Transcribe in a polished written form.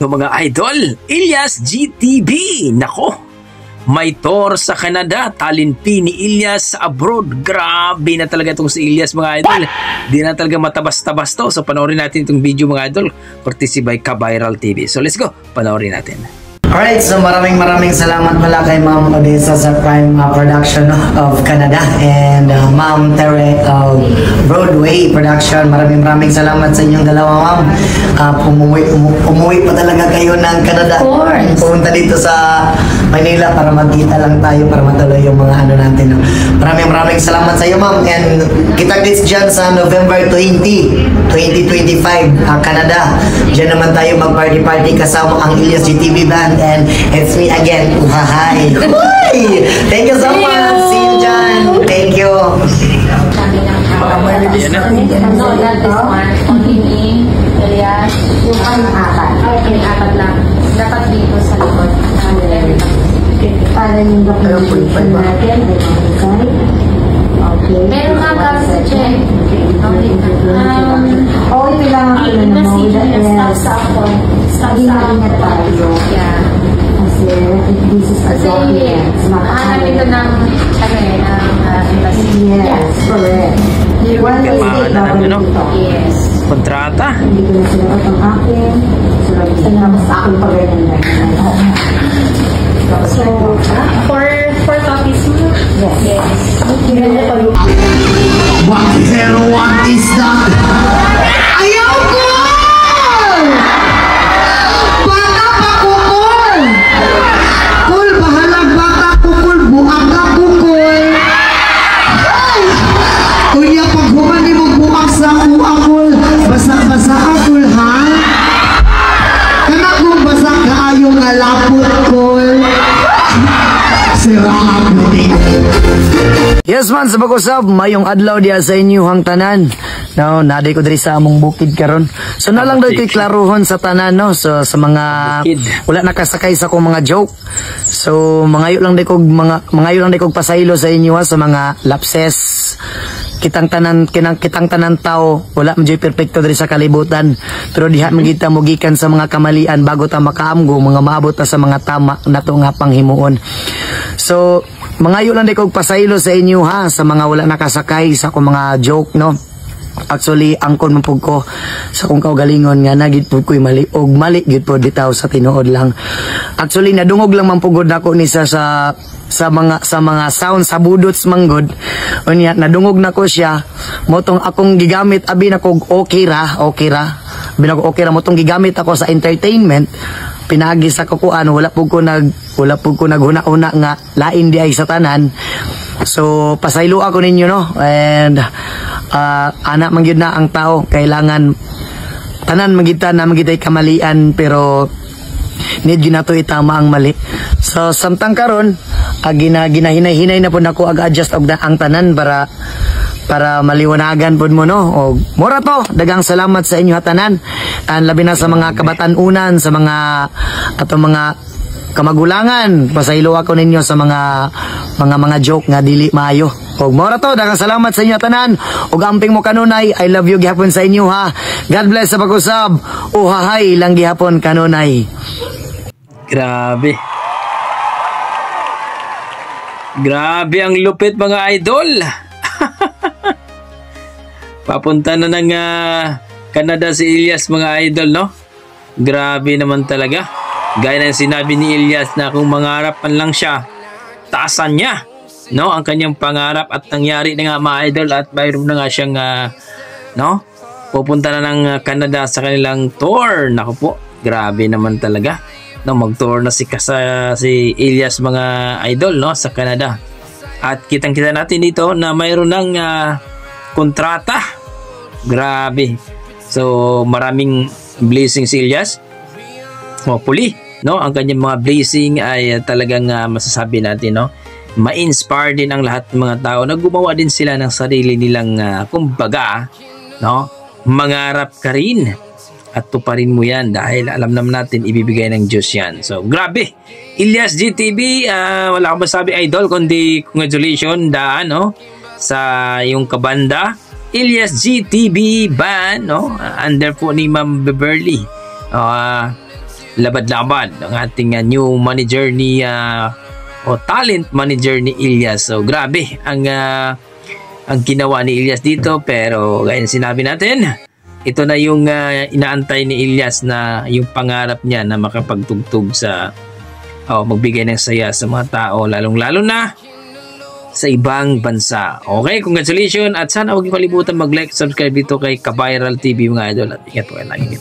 Yung mga idol, Ilyas GTV. Nako, may tour sa Canada, talinpi ni Ilyas sa abroad. Grabe na talaga itong si Ilyas mga idol. Di na talaga matabas-tabas to. So panoorin natin itong video mga idol, courtesy by Kaviral TV. So let's go, panoorin natin. Alright, so maraming salamat pala kay Ma'am Odessa sa Prime Production of Canada and Ma'am Tere of Broadway Production. Maraming salamat sa inyong dalawa, Ma'am. Umuwi pa talaga kayo ng Canada. Of course. Pumunta dito sa Manila para magkita lang tayo, para matuloy yung mga ano natin. No? Maraming salamat sa iyo, Ma'am. And kita-kits dyan sa November 20, 2025, Canada. Diyan naman tayo mag-party kasama ang Ilyas GTV Band. And it's me again, Uhahay. Thank you so much. See you, John. Thank you. No, not this one. Only me, Elias, yung apat. Yung apat lang. Dapat dito sa likod. Para yung documentation natin. Okay. Meron nga kami sa check. Oh, kailangan ko na naman. Stop sa ako. Stop sa ako. Yeah. Kasi this is a document. Hanapin ito ng embassy. Yes, correct. One mistake na ano? Yes. Kontrata? Hindi ko na sinagot ang akin. Tapos akin pa rin ang So, four copies mo? Yes. What the hell, what is that? Ayaw ko! Bata pa kukul! Kul, bahalag bata kukul, buang ka kukul! Kuya, pag humani mo buang sa kuakul, basa-basa akul, ha? Kanak mong basa ka ayaw nga lapot, kul! Siraan mo din. Yes man, sa pag-usap, mayong adlaw diya sa inyong tanan. No, naday ko diri sa among bukid karon. So na lang daw ko'y klaruhon sa tanan, no. So sa mga wala nakasakay sa akong mga joke. So mangayo lang day kog pasaylo sa inyo ha, sa mga lapses. Kitang tanan tao, wala man jud perpekto diri sa kalibutan. Pero diha man kita mugikan sa mga kamalian bago ta makaamgo, mga maabot ta sa mga tama nato nga panghimuon. So mangayo lang day kog pasaylo sa inyo ha, sa mga wala nakasakay sa akong mga joke, no. Actually, angkon man pud ko sa kung kaugalingon nga nagid pud ko'y mali og mali gid pud bitaw sa tinuod lang. Actually, nadungog lang man pugod nako ni sa mga sound sa budots manggod. Unya nadungog nako siya motong akong gigamit abi nako okay ra. Binago okay ra motong gigamit ako sa entertainment. Pinagi sa kukuan wala pud ko naghuna-una nga lain di ay sa tanan. So pasaylo ako ninyo, no, and anak man gyud na ang tao, kailangan tanan magita na magitay kamalian, pero need gyud nato itama ang mali. So samtang karon ginahinay-hinay na pud nako ag-adjust og ang tanan para maliwanagan pud mo, no. Og mura to, dagang salamat sa inyo tanan, and labi na sa mga kabatan-unan, sa mga kamagulangan, pasaylo ako ninyo sa mga joke nga dili maayo. Og mora to, daghang salamat sa inyo tanan. Og amping mo kanunay, I love you gihapon sa inyo ha. God bless sa pag-usab. Uhahay lang gihapon kanunay. Grabe. Grabe ang lupit mga idol. Papunta na ng Canada si Ilyas mga idol, no? Grabe naman talaga. Gaya ng sinabi ni Ilyas na kung mangarap man lang siya, taasan niya, no, ang kanyang pangarap, at nangyari na nga mga idol, at mayroon na nga siyang no, pupunta na ng Canada sa kanilang tour. Naku po, grabe naman talaga, no, mag-tour na si Ilyas mga idol, no, sa Canada. At kitang-kita natin dito na mayroon ng kontrata. Grabe. So maraming blessing si Ilyas. Hopefully, no, ang kanyang mga blessing ay talagang masasabi natin, no, ma-inspire din ang lahat ng mga tao na gumawa din sila ng sarili nilang kumbaga, no, mangarap ka rin at tuparin mo yan dahil alam naman natin ibibigay ng Diyos yan. So grabe, Ilyas GTV, wala akong masabi idol kundi congratulations no, sa yung kabanda Ilyas GTV Band, no, under po ni Ma'am Beverly. labad-labad ang ating new manager ni o talent manager ni Ilyas. So grabe ang ginawa ni Ilyas dito, pero gaya ng sinabi natin, ito na yung inaantay ni Ilyas, na yung pangarap niya na makapagtugtog sa magbigay ng saya sa mga tao, lalong-lalo na sa ibang bansa. Okay, congratulations, at sana huwag niyo kalimutan mag-like, subscribe dito kay Ka-Viral TV mga idol, at ingat po kayo lagi.